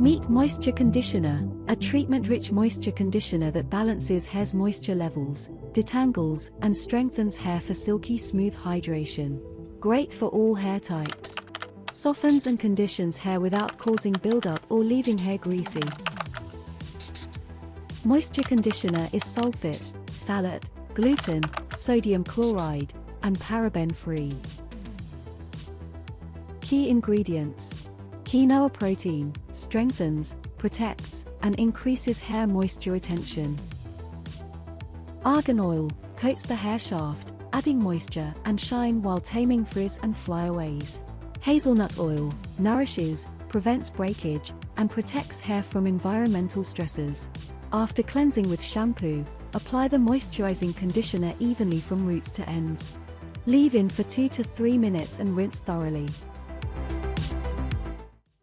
Meet Moisture Conditioner, a treatment-rich moisture conditioner that balances hair's moisture levels, detangles, and strengthens hair for silky smooth hydration. Great for all hair types. Softens and conditions hair without causing buildup or leaving hair greasy. Moisture conditioner is sulfate, phthalate, gluten, sodium chloride, and paraben free. Key ingredients. Quinoa protein strengthens, protects, and increases hair moisture retention. Argan oil coats the hair shaft, adding moisture and shine while taming frizz and flyaways. Hazelnut oil nourishes, prevents breakage, and protects hair from environmental stressors. After cleansing with shampoo, apply the moisturizing conditioner evenly from roots to ends. Leave in for 2 to 3 minutes and rinse thoroughly.